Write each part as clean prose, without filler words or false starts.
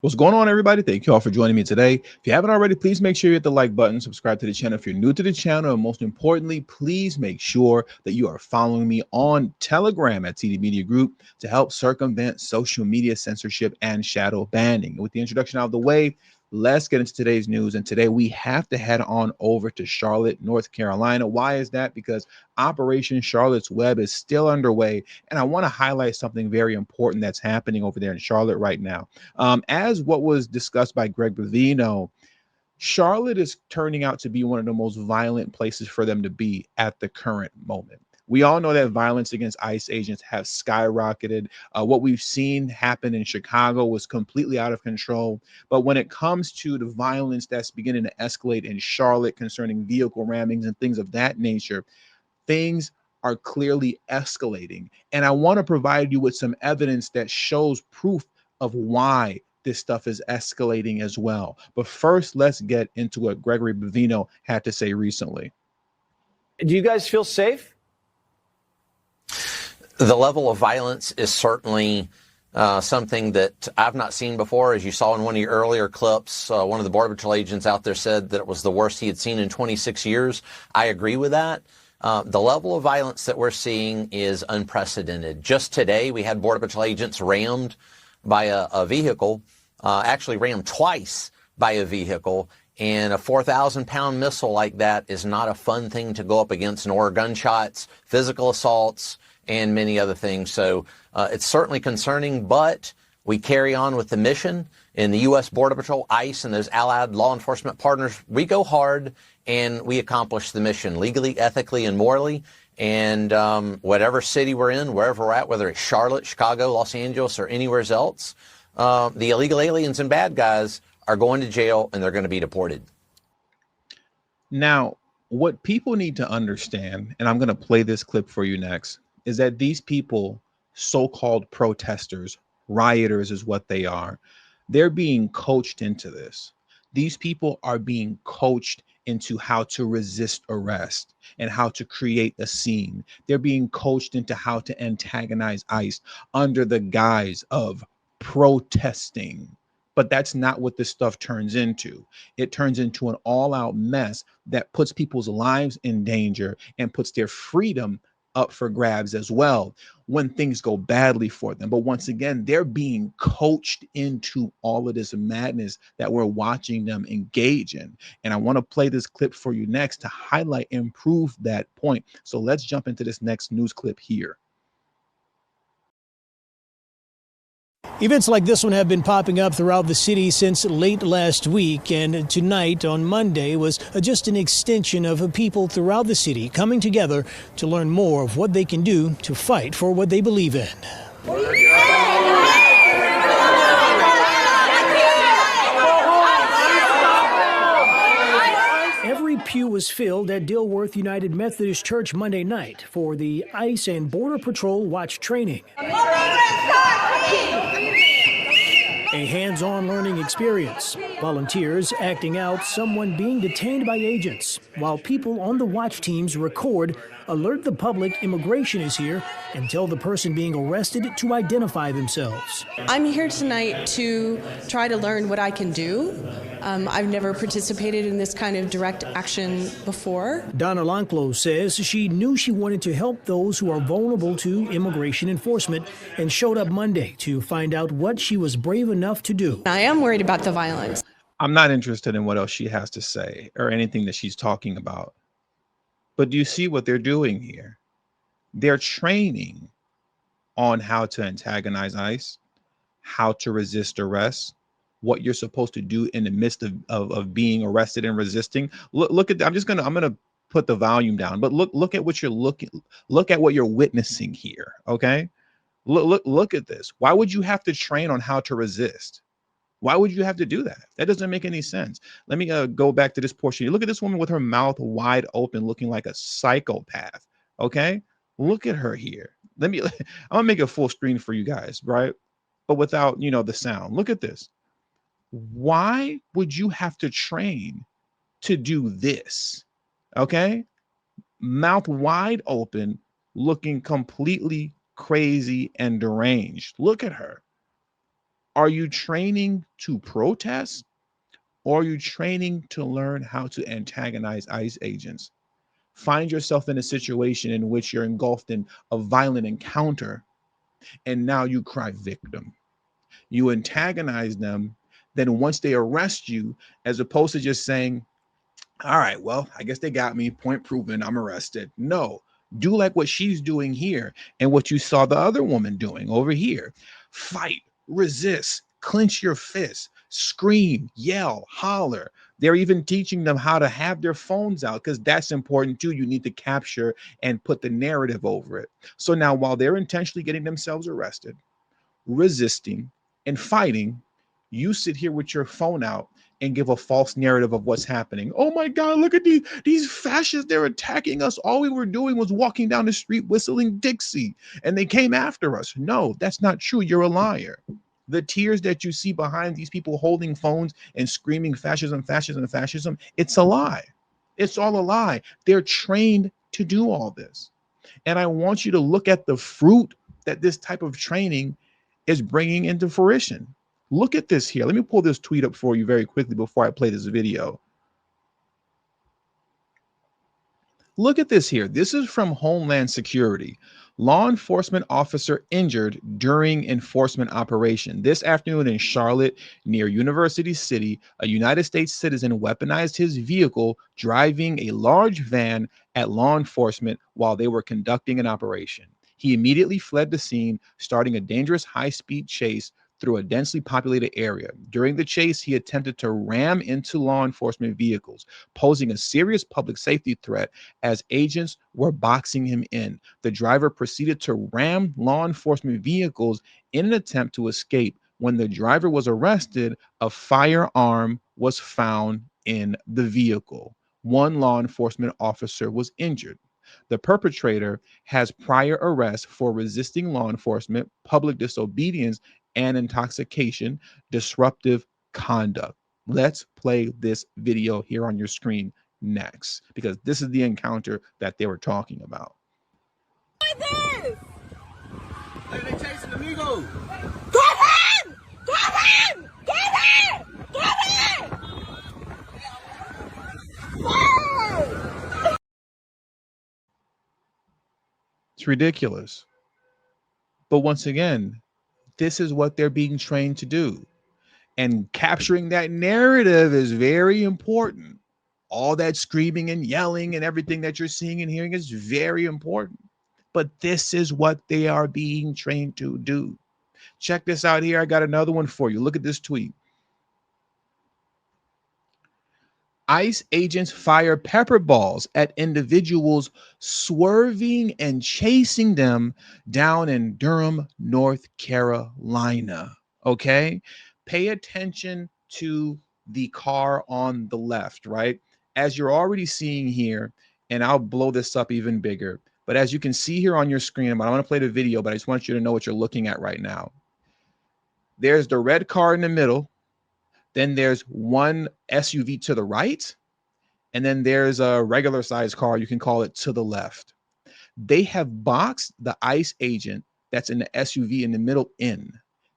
What's going on, everybody? Thank you all for joining me today. If you haven't already, please make sure you hit the like button, subscribe to the channel if you're new to the channel, and most importantly, please make sure that you are following me on Telegram at TD Media Group to help circumvent social media censorship and shadow banning. And with the introduction out of the way, let's get into today's news. And today we have to head on over to Charlotte, North Carolina. Why is that? Because Operation Charlotte's Web is still underway. And I want to highlight something very important that's happening over there in Charlotte right now. As what was discussed by Greg Bavino, Charlotte is turning out to be one of the most violent places for them to be at the current moment. We all know that violence against ICE agents have skyrocketed. What we've seen happen in Chicago was completely out of control. But when it comes to the violence that's beginning to escalate in Charlotte concerning vehicle rammings and things of that nature, things are clearly escalating. And I want to provide you with some evidence that shows proof of why this stuff is escalating as well. But first, let's get into what Gregory Bavino had to say recently. Do you guys feel safe? The level of violence is certainly something that I've not seen before. As you saw in one of your earlier clips, one of the Border Patrol agents out there said that it was the worst he had seen in 26 years. I agree with that. The level of violence that we're seeing is unprecedented. Just today, we had Border Patrol agents rammed by a vehicle, actually rammed twice by a vehicle. And a 4,000-pound missile like that is not a fun thing to go up against, nor gunshots, physical assaults, and many other things. So it's certainly concerning, but we carry on with the mission. In the U.S. Border Patrol, ICE, and those allied law enforcement partners, we go hard and we accomplish the mission legally, ethically, and morally. And whatever city we're in, wherever we're at, whether it's Charlotte, Chicago, Los Angeles, or anywhere else, the illegal aliens and bad guys are going to jail and they're going to be deported. Now, what people need to understand, and I'm going to play this clip for you next, is that these people, so-called protesters, rioters is what they are. They're being coached into this. These people are being coached into how to resist arrest and how to create a scene. They're being coached into how to antagonize ICE under the guise of protesting. But that's not what this stuff turns into. It turns into an all-out mess that puts people's lives in danger and puts their freedom up for grabs as well when things go badly for them. But once again, they're being coached into all of this madness that we're watching them engage in. And I want to play this clip for you next to highlight and prove that point. So let's jump into this next news clip here. Events like this one have been popping up throughout the city since late last week, and tonight on Monday was just an extension of people throughout the city coming together to learn more of what they can do to fight for what they believe in. Every pew was filled at Dilworth United Methodist Church Monday night for the ICE and Border Patrol Watch training. A hands-on learning experience. Volunteers acting out someone being detained by agents, while people on the watch teams record, alert the public immigration is here, and tell the person being arrested to identify themselves. I'm here tonight to try to learn what I can do. I've never participated in this kind of direct action before. Donna Lonclo says she knew she wanted to help those who are vulnerable to immigration enforcement and showed up Monday to find out what she was brave enough to do. I am worried about the violence. I'm not interested in what else she has to say or anything that she's talking about. But do you see what they're doing here? They're training on how to antagonize ICE, how to resist arrest, what you're supposed to do in the midst of being arrested and resisting. Look at, I'm gonna put the volume down, but look at what look at what you're witnessing here. Okay. Look at this. Why would you have to train on how to resist? Why would you have to do that? That doesn't make any sense. Let me go back to this portion. Look at this woman with her mouth wide open, looking like a psychopath. Okay. Look at her here. I'm gonna make a full screen for you guys, right? But without, the sound. Look at this. Why would you have to train to do this? Okay. Mouth wide open, looking completely crazy and deranged. Look at her. Are you training to protest, or are you training to learn how to antagonize ICE agents? Find yourself in a situation in which you're engulfed in a violent encounter, and now you cry victim. You antagonize them. Then once they arrest you, as opposed to just saying, all right, well, I guess they got me, point proven, I'm arrested. No, do like what she's doing here and what you saw the other woman doing over here. Fight, resist, clench your fists, scream, yell, holler. They're even teaching them how to have their phones out, because that's important too. You need to capture and put the narrative over it. So now, while they're intentionally getting themselves arrested, resisting, and fighting, you sit here with your phone out and give a false narrative of what's happening. Oh my God, look at these fascists. They're attacking us. All we were doing was walking down the street whistling Dixie, and they came after us. No, that's not true. You're a liar. The tears that you see behind these people holding phones and screaming fascism, fascism, fascism, it's a lie. It's all a lie. They're trained to do all this. And I want you to look at the fruit that this type of training is bringing into fruition. Look at this here. Let me pull this tweet up for you very quickly before I play this video. Look at this here. This is from Homeland Security. Law enforcement officer injured during enforcement operation. This afternoon in Charlotte, near University City, a United States citizen weaponized his vehicle driving a large van at law enforcement while they were conducting an operation. He immediately fled the scene, starting a dangerous high-speed chase through a densely populated area. During the chase, he attempted to ram into law enforcement vehicles, posing a serious public safety threat as agents were boxing him in. The driver proceeded to ram law enforcement vehicles in an attempt to escape. When the driver was arrested, a firearm was found in the vehicle. One law enforcement officer was injured. The perpetrator has prior arrests for resisting law enforcement, public disobedience, and intoxication, disruptive conduct. Let's play this video here on your screen next, because this is the encounter that they were talking about. What is this? Hey, they chasing amigo. Get him! Get him! Get him! Get him! Hey! It's ridiculous. But once again, this is what they're being trained to do. And capturing that narrative is very important. All that screaming and yelling and everything that you're seeing and hearing is very important. But this is what they are being trained to do. Check this out here. I got another one for you. Look at this tweet. ICE agents fire pepper balls at individuals swerving and chasing them down in Durham, North Carolina. Okay? Pay attention to the car on the left, right? As you're already seeing here, and I'll blow this up even bigger. But as you can see here on your screen, I want to play the video, but I just want you to know what you're looking at right now. There's the red car in the middle. Then there's one SUV to the right. And then there's a regular size car, you can call it, to the left. They have boxed the ICE agent that's in the SUV in the middle in.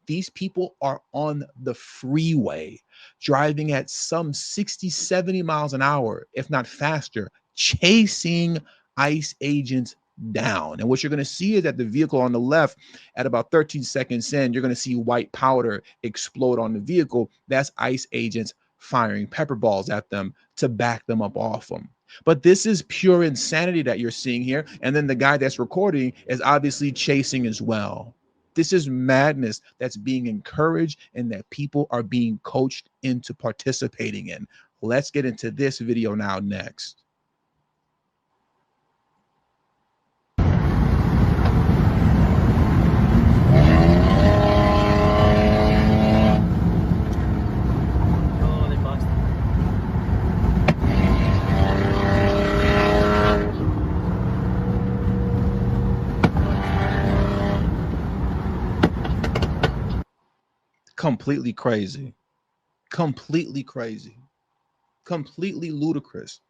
These people are on the freeway, driving at some 60, 70 miles an hour, if not faster, chasing ICE agents down. And what you're going to see is that the vehicle on the left, at about 13 seconds in, you're going to see white powder explode on the vehicle. That's ICE agents firing pepper balls at them to back them up off them. But this is pure insanity that you're seeing here. And then the guy that's recording is obviously chasing as well. This is madness that's being encouraged and that people are being coached into participating in. Let's get into this video now next. Completely crazy, completely crazy, completely ludicrous.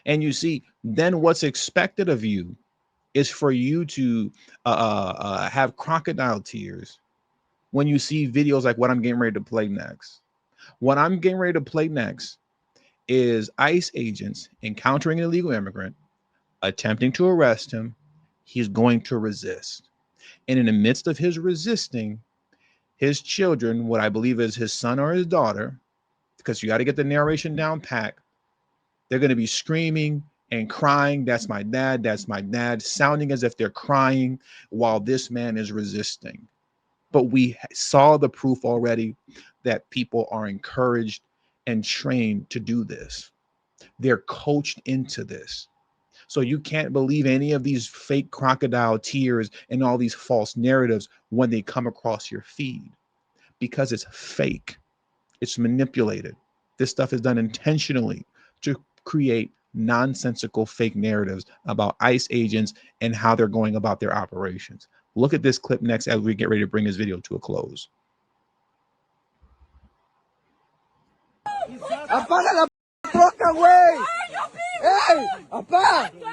And you see, then what's expected of you is for you to have crocodile tears when you see videos like what I'm getting ready to play next. What I'm getting ready to play next is ICE agents encountering an illegal immigrant, attempting to arrest him. He's going to resist. And in the midst of his resisting, his children, what I believe is his son or his daughter, because you got to get the narration down pat, they're going to be screaming and crying, "That's my dad, that's my dad," sounding as if they're crying while this man is resisting. But we saw the proof already that people are encouraged and trained to do this. They're coached into this. So you can't believe any of these fake crocodile tears and all these false narratives when they come across your feed, because it's fake. It's manipulated. This stuff is done intentionally to create nonsensical fake narratives about ICE agents and how they're going about their operations. Look at this clip next as we get ready to bring this video to a close. Apaga la troca, güey. Hey, apá. Get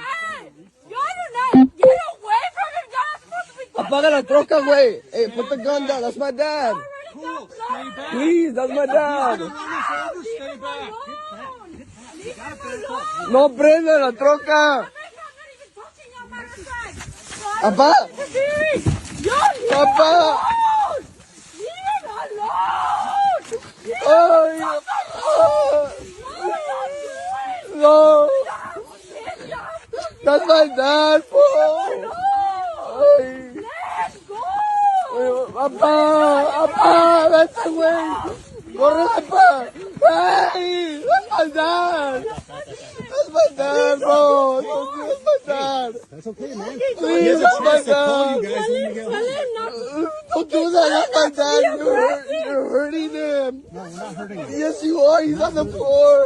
away from him. You're not supposed to be touching. Apaga la troca, güey. Hey, put the gun down. That's my dad. Cool. Stay back. Please, that's my dad. Stay back. No prenda la troca. Apá. Apá. Ay, no. That's my dad, fool. Ay. Apá, vete, güey. Corre, apá. Hey, that's my dad. That's my dad, bro. That's my dad. That's okay, man. Please, that's my Call dad. you guys when you get home. Don't do that. That's my dad. You're hurting him. No, we're not hurting him. Yes, you are. He's on the floor.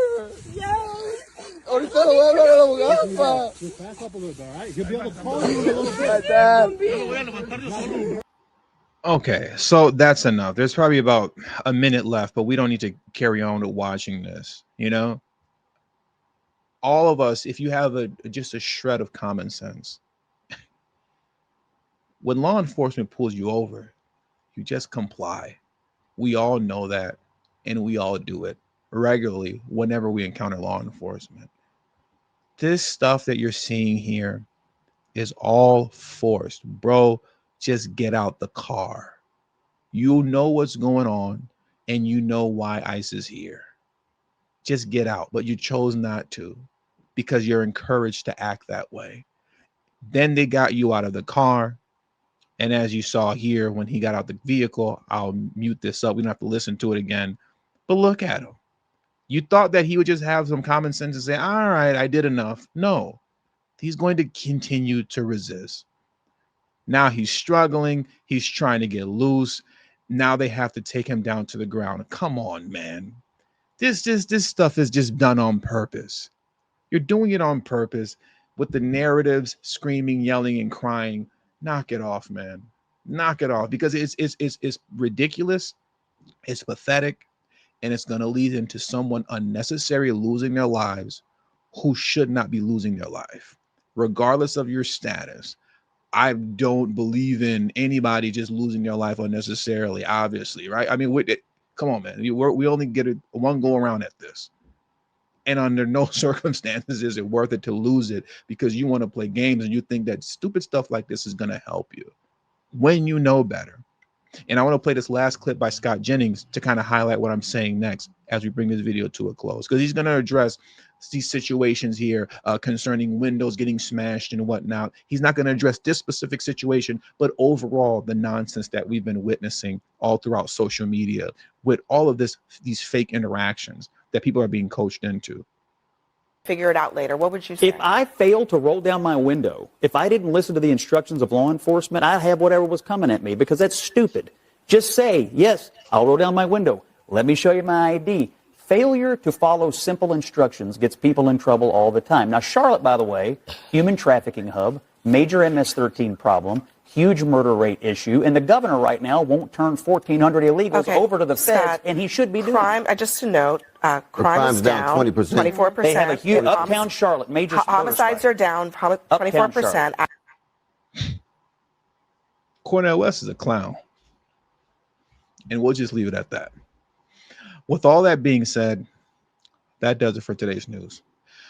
Ahorita lo voy a hablar al abogado, pa. Just back up a little bit, all right? He'll be able to call you in a little bit. My dad. Okay, so that's enough. There's probably about a minute left, but we don't need to carry on with watching this. You know, all of us, if you have just a shred of common sense, when law enforcement pulls you over, you just comply. We all know that, and we all do it regularly whenever we encounter law enforcement. This stuff that you're seeing here is all forced, bro. Just get out the car. You know what's going on, and you know why ICE is here. Just get out, but you chose not to because you're encouraged to act that way. Then they got you out of the car, and as you saw here, when he got out the vehicle, I'll mute this up. We don't have to listen to it again, but look at him. You thought that he would just have some common sense and say, all right, I did enough. No, he's going to continue to resist. Now he's struggling. He's trying to get loose. Now they have to take him down to the ground. Come on, man. This stuff is just done on purpose. You're doing it on purpose with the narratives, screaming, yelling, and crying. Knock it off, man. Knock it off, because it's ridiculous. It's pathetic. And it's going to lead into someone unnecessarily losing their lives who should not be losing their life, regardless of your status. I don't believe in anybody just losing their life unnecessarily, obviously, right? I mean, come on, man. We only get one go around at this. And under no circumstances is it worth it to lose it because you want to play games and you think that stupid stuff like this is going to help you when you know better. And I want to play this last clip by Scott Jennings to kind of highlight what I'm saying next as we bring this video to a close, because he's going to address these situations here concerning windows getting smashed and whatnot. He's not going to address this specific situation, but overall the nonsense that we've been witnessing all throughout social media with all of these fake interactions that people are being coached into. Figure it out later. What would you say? If I failed to roll down my window, if I didn't listen to the instructions of law enforcement, I'd have whatever was coming at me, because that's stupid. Just say, yes, I'll roll down my window. Let me show you my ID. Failure to follow simple instructions gets people in trouble all the time. Now, Charlotte, by the way, human trafficking hub, major MS-13 problem, huge murder rate issue, and the governor right now won't turn 1,400 illegals over to the feds, and he should be doing it. Just to note, crime is down 20%. 24%. They have a huge uptown Charlotte major homicides are down 24%. Cornel West is a clown. And we'll just leave it at that. With all that being said, that does it for today's news.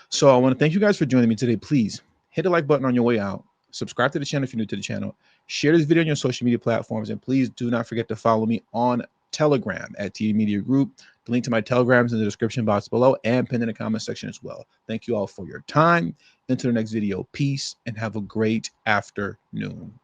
So I want to thank you guys for joining me today. Please hit the like button on your way out. Subscribe to the channel if you're new to the channel. Share this video on your social media platforms. And please do not forget to follow me on Telegram at TD Media Group. The link to my Telegram is in the description box below and pinned in the comment section as well. Thank you all for your time. Until the next video, peace and have a great afternoon.